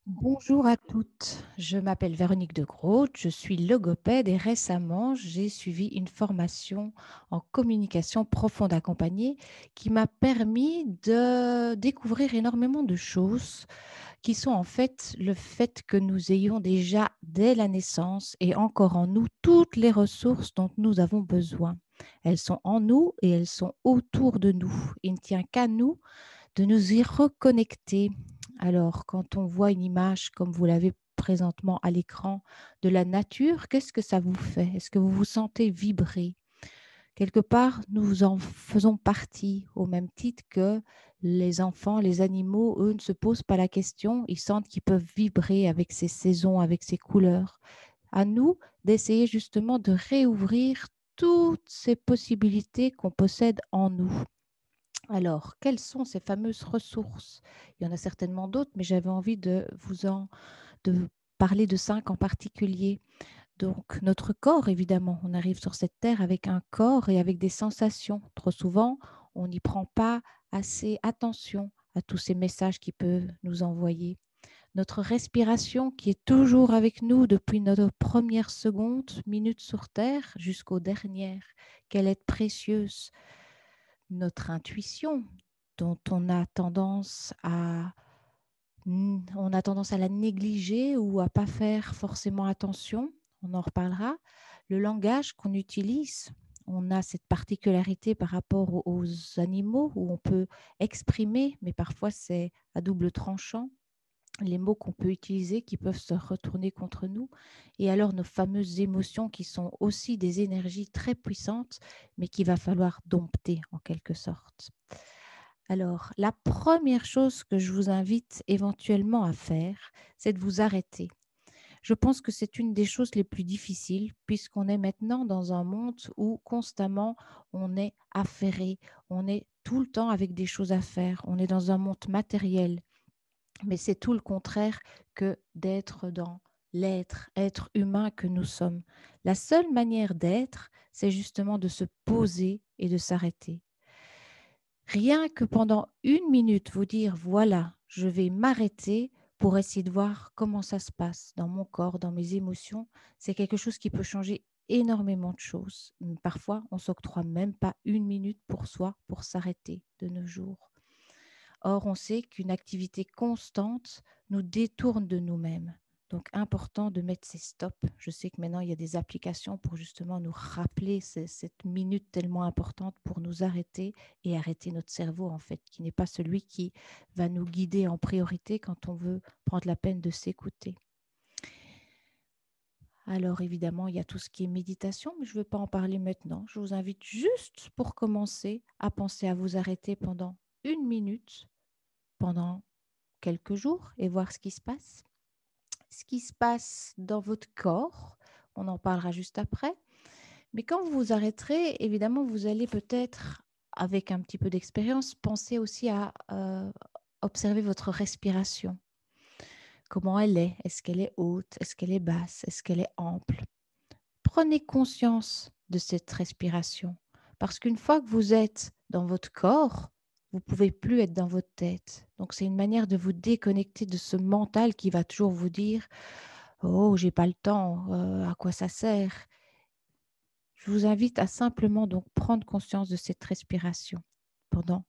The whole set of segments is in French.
Bonjour à toutes, je m'appelle Véronique de Groot, je suis logopède et récemment j'ai suivi une formation en communication profonde accompagnée qui m'a permis de découvrir énormément de choses qui sont en fait le fait que nous ayons déjà dès la naissance et encore en nous toutes les ressources dont nous avons besoin. Elles sont en nous et elles sont autour de nous. Il ne tient qu'à nous de nous y reconnecter. Alors, quand on voit une image comme vous l'avez présentement à l'écran de la nature, qu'est-ce que ça vous fait? Est-ce que vous vous sentez vibrer? Quelque part, nous en faisons partie, au même titre que les enfants, les animaux, eux, ne se posent pas la question, ils sentent qu'ils peuvent vibrer avec ces saisons, avec ces couleurs. À nous d'essayer justement de réouvrir toutes ces possibilités qu'on possède en nous. Alors, quelles sont ces fameuses ressources? Il y en a certainement d'autres, mais j'avais envie de parler de 5 en particulier. Donc, notre corps, évidemment, on arrive sur cette terre avec un corps et avec des sensations. Trop souvent, on n'y prend pas assez attention à tous ces messages qui peuvent nous envoyer. Notre respiration qui est toujours avec nous depuis notre première seconde, minute sur terre, jusqu'aux dernières, qu'elle est précieuse. Notre intuition, dont on a tendance à la négliger ou à pas faire forcément attention. On en reparlera. Le langage qu'on utilise, on a cette particularité par rapport aux animaux où on peut exprimer, mais parfois c'est à double tranchant. Les mots qu'on peut utiliser qui peuvent se retourner contre nous. Et alors nos fameuses émotions qui sont aussi des énergies très puissantes, mais qu'il va falloir dompter en quelque sorte. Alors, la première chose que je vous invite éventuellement à faire, c'est de vous arrêter. Je pense que c'est une des choses les plus difficiles puisqu'on est maintenant dans un monde où constamment on est affairé, on est tout le temps avec des choses à faire, on est dans un monde matériel, mais c'est tout le contraire que d'être dans l'être, être humain que nous sommes. La seule manière d'être, c'est justement de se poser et de s'arrêter. Rien que pendant une minute, vous dire, voilà, je vais m'arrêter pour essayer de voir comment ça se passe dans mon corps, dans mes émotions, c'est quelque chose qui peut changer énormément de choses. Parfois, on s'octroie même pas une minute pour soi, pour s'arrêter de nos jours. Or, on sait qu'une activité constante nous détourne de nous-mêmes. Donc, important de mettre ces stops. Je sais que maintenant, il y a des applications pour justement nous rappeler cette minute tellement importante pour nous arrêter et arrêter notre cerveau, en fait, qui n'est pas celui qui va nous guider en priorité quand on veut prendre la peine de s'écouter. Alors, évidemment, il y a tout ce qui est méditation, mais je ne veux pas en parler maintenant. Je vous invite juste pour commencer à penser à vous arrêter pendant une minute, pendant quelques jours et voir ce qui se passe. Ce qui se passe dans votre corps, on en parlera juste après. Mais quand vous vous arrêterez, évidemment, vous allez peut-être, avec un petit peu d'expérience, penser aussi à observer votre respiration. Comment elle est? Est-ce qu'elle est haute? Est-ce qu'elle est basse? Est-ce qu'elle est ample? Prenez conscience de cette respiration. Parce qu'une fois que vous êtes dans votre corps, vous ne pouvez plus être dans votre tête. Donc, c'est une manière de vous déconnecter de ce mental qui va toujours vous dire « Oh, j'ai pas le temps, à quoi ça sert ?» Je vous invite à simplement donc prendre conscience de cette respiration pendant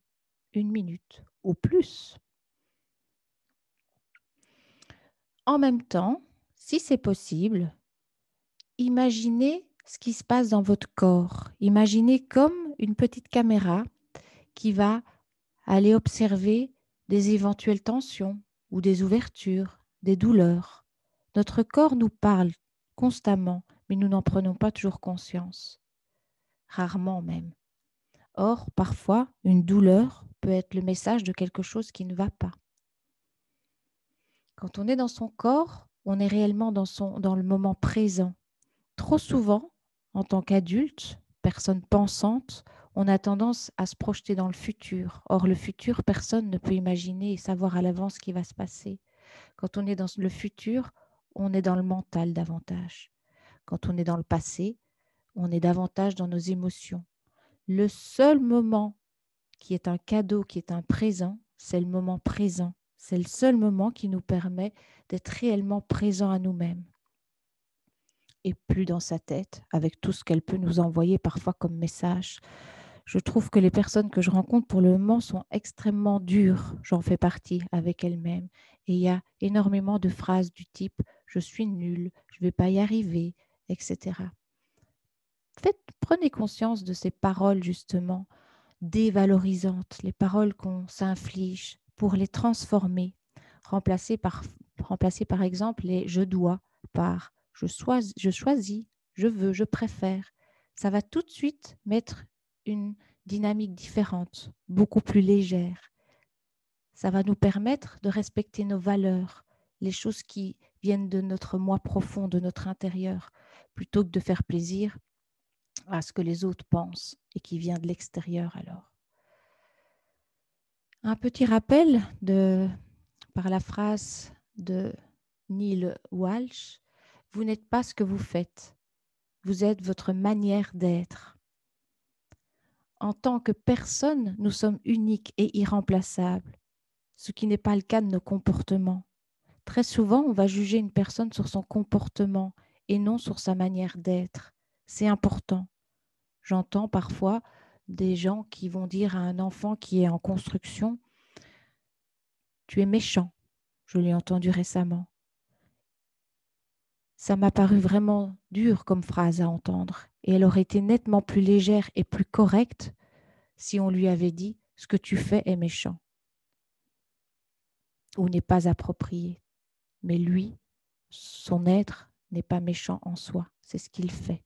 une minute ou plus. En même temps, si c'est possible, imaginez ce qui se passe dans votre corps. Imaginez comme une petite caméra qui va aller observer des éventuelles tensions ou des ouvertures, des douleurs. Notre corps nous parle constamment, mais nous n'en prenons pas toujours conscience, rarement même. Or, parfois, une douleur peut être le message de quelque chose qui ne va pas. Quand on est dans son corps, on est réellement dans le moment présent. Trop souvent, en tant qu'adulte, personne pensante, on a tendance à se projeter dans le futur. Or, le futur, personne ne peut imaginer et savoir à l'avance ce qui va se passer. Quand on est dans le futur, on est dans le mental davantage. Quand on est dans le passé, on est davantage dans nos émotions. Le seul moment qui est un cadeau, qui est un présent, c'est le moment présent. C'est le seul moment qui nous permet d'être réellement présents à nous-mêmes et plus dans sa tête avec tout ce qu'elle peut nous envoyer parfois comme message. Je trouve que les personnes que je rencontre pour le moment sont extrêmement dures, j'en fais partie, avec elles-mêmes. Et il y a énormément de phrases du type « je suis nulle, je ne vais pas y arriver », etc. Prenez conscience de ces paroles justement dévalorisantes, les paroles qu'on s'inflige pour les transformer, remplacer par exemple les je dois par je choisis, je veux, je préfère. Ça va tout de suite mettre une dynamique différente, beaucoup plus légère. Ça va nous permettre de respecter nos valeurs, les choses qui viennent de notre moi profond, de notre intérieur, plutôt que de faire plaisir à ce que les autres pensent et qui vient de l'extérieur alors. Un petit rappel par la phrase de Neil Walsh, « Vous n'êtes pas ce que vous faites, vous êtes votre manière d'être ». En tant que personne, nous sommes uniques et irremplaçables, ce qui n'est pas le cas de nos comportements. Très souvent, on va juger une personne sur son comportement et non sur sa manière d'être. C'est important. J'entends parfois des gens qui vont dire à un enfant qui est en construction, « Tu es méchant ». Je l'ai entendu récemment. Ça m'a paru vraiment dur comme phrase à entendre et elle aurait été nettement plus légère et plus correcte si on lui avait dit « ce que tu fais est méchant » ou n'est pas approprié. Mais lui, son être n'est pas méchant en soi, c'est ce qu'il fait.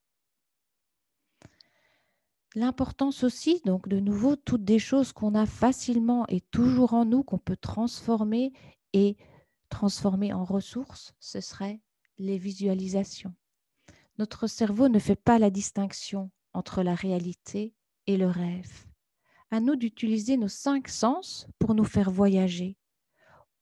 L'importance aussi, donc de nouveau, toutes des choses qu'on a facilement et toujours en nous, qu'on peut transformer et transformer en ressources, ce serait les visualisations. Notre cerveau ne fait pas la distinction entre la réalité et le rêve. À nous d'utiliser nos 5 sens pour nous faire voyager.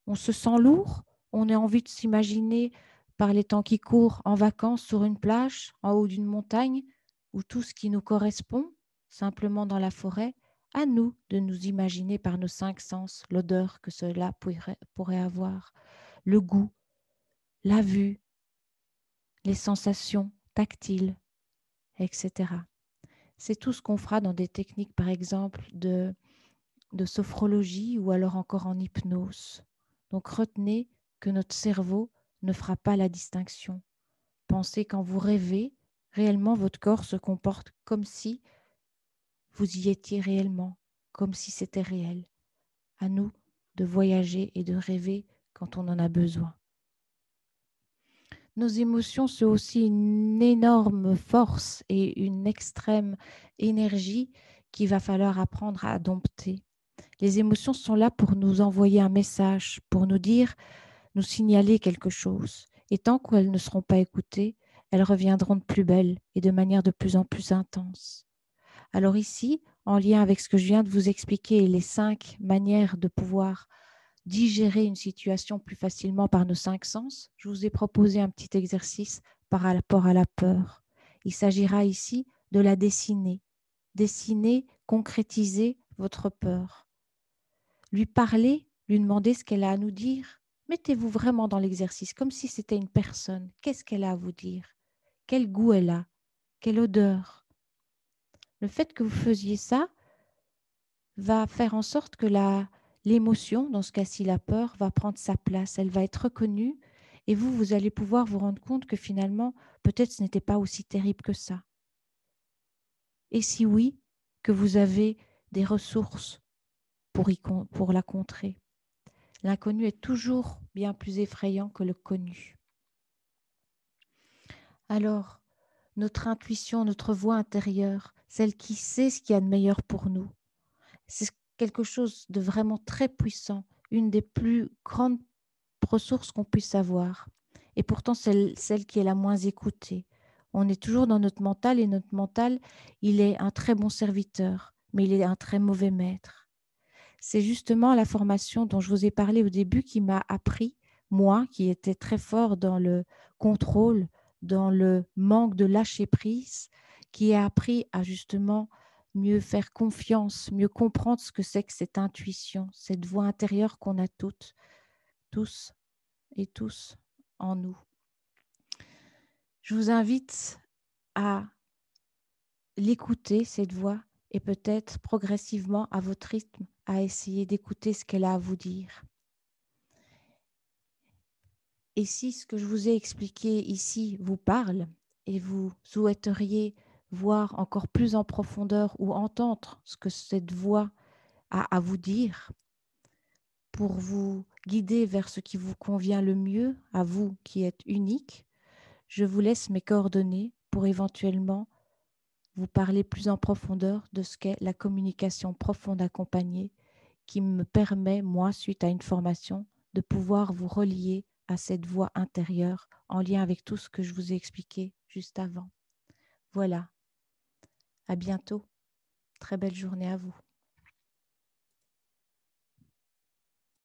On se sent lourd, on a envie de s'imaginer par les temps qui courent en vacances sur une plage, en haut d'une montagne, ou tout ce qui nous correspond, simplement dans la forêt. À nous de nous imaginer par nos 5 sens l'odeur que cela pourrait avoir, le goût, la vue, les sensations tactiles, etc. C'est tout ce qu'on fera dans des techniques, par exemple, de sophrologie ou alors encore en hypnose. Donc retenez que notre cerveau ne fera pas la distinction. Pensez quand vous rêvez, réellement votre corps se comporte comme si vous y étiez réellement, comme si c'était réel. À nous de voyager et de rêver quand on en a besoin. Nos émotions sont aussi une énorme force et une extrême énergie qu'il va falloir apprendre à dompter. Les émotions sont là pour nous envoyer un message, pour nous dire, nous signaler quelque chose. Et tant qu'elles ne seront pas écoutées, elles reviendront de plus belle et de manière de plus en plus intense. Alors ici, en lien avec ce que je viens de vous expliquer, les 5 manières de pouvoir digérer une situation plus facilement par nos 5 sens, je vous ai proposé un petit exercice par rapport à la peur. Il s'agira ici de la dessiner. Dessiner, concrétiser votre peur. Lui parler, lui demander ce qu'elle a à nous dire. Mettez-vous vraiment dans l'exercice, comme si c'était une personne. Qu'est-ce qu'elle a à vous dire? Quel goût elle a? Quelle odeur? Le fait que vous faisiez ça va faire en sorte que l'émotion, dans ce cas-ci la peur, va prendre sa place. Elle va être reconnue et vous allez pouvoir vous rendre compte que finalement, peut-être ce n'était pas aussi terrible que ça. Et si oui, que vous avez des ressources pour la contrer. L'inconnu est toujours bien plus effrayant que le connu. Alors, notre intuition, notre voix intérieure, celle qui sait ce qu'il y a de meilleur pour nous, c'est quelque chose de vraiment très puissant, une des plus grandes ressources qu'on puisse avoir. Et pourtant, celle qui est la moins écoutée. On est toujours dans notre mental et notre mental, il est un très bon serviteur, mais il est un très mauvais maître. C'est justement la formation dont je vous ai parlé au début qui m'a appris, moi, qui étais très fort dans le contrôle, dans le manque de lâcher prise, qui a appris à justement mieux faire confiance, mieux comprendre ce que c'est que cette intuition, cette voix intérieure qu'on a toutes, tous et tous en nous. Je vous invite à l'écouter, cette voix, et peut-être progressivement à votre rythme, à essayer d'écouter ce qu'elle a à vous dire. Et si ce que je vous ai expliqué ici vous parle et vous souhaiteriez voir encore plus en profondeur ou entendre ce que cette voix a à vous dire pour vous guider vers ce qui vous convient le mieux, à vous qui êtes unique, je vous laisse mes coordonnées pour éventuellement vous parler plus en profondeur de ce qu'est la communication profonde accompagnée qui me permet, moi, suite à une formation, de pouvoir vous relier à cette voix intérieure en lien avec tout ce que je vous ai expliqué juste avant. Voilà, à bientôt. Très belle journée à vous.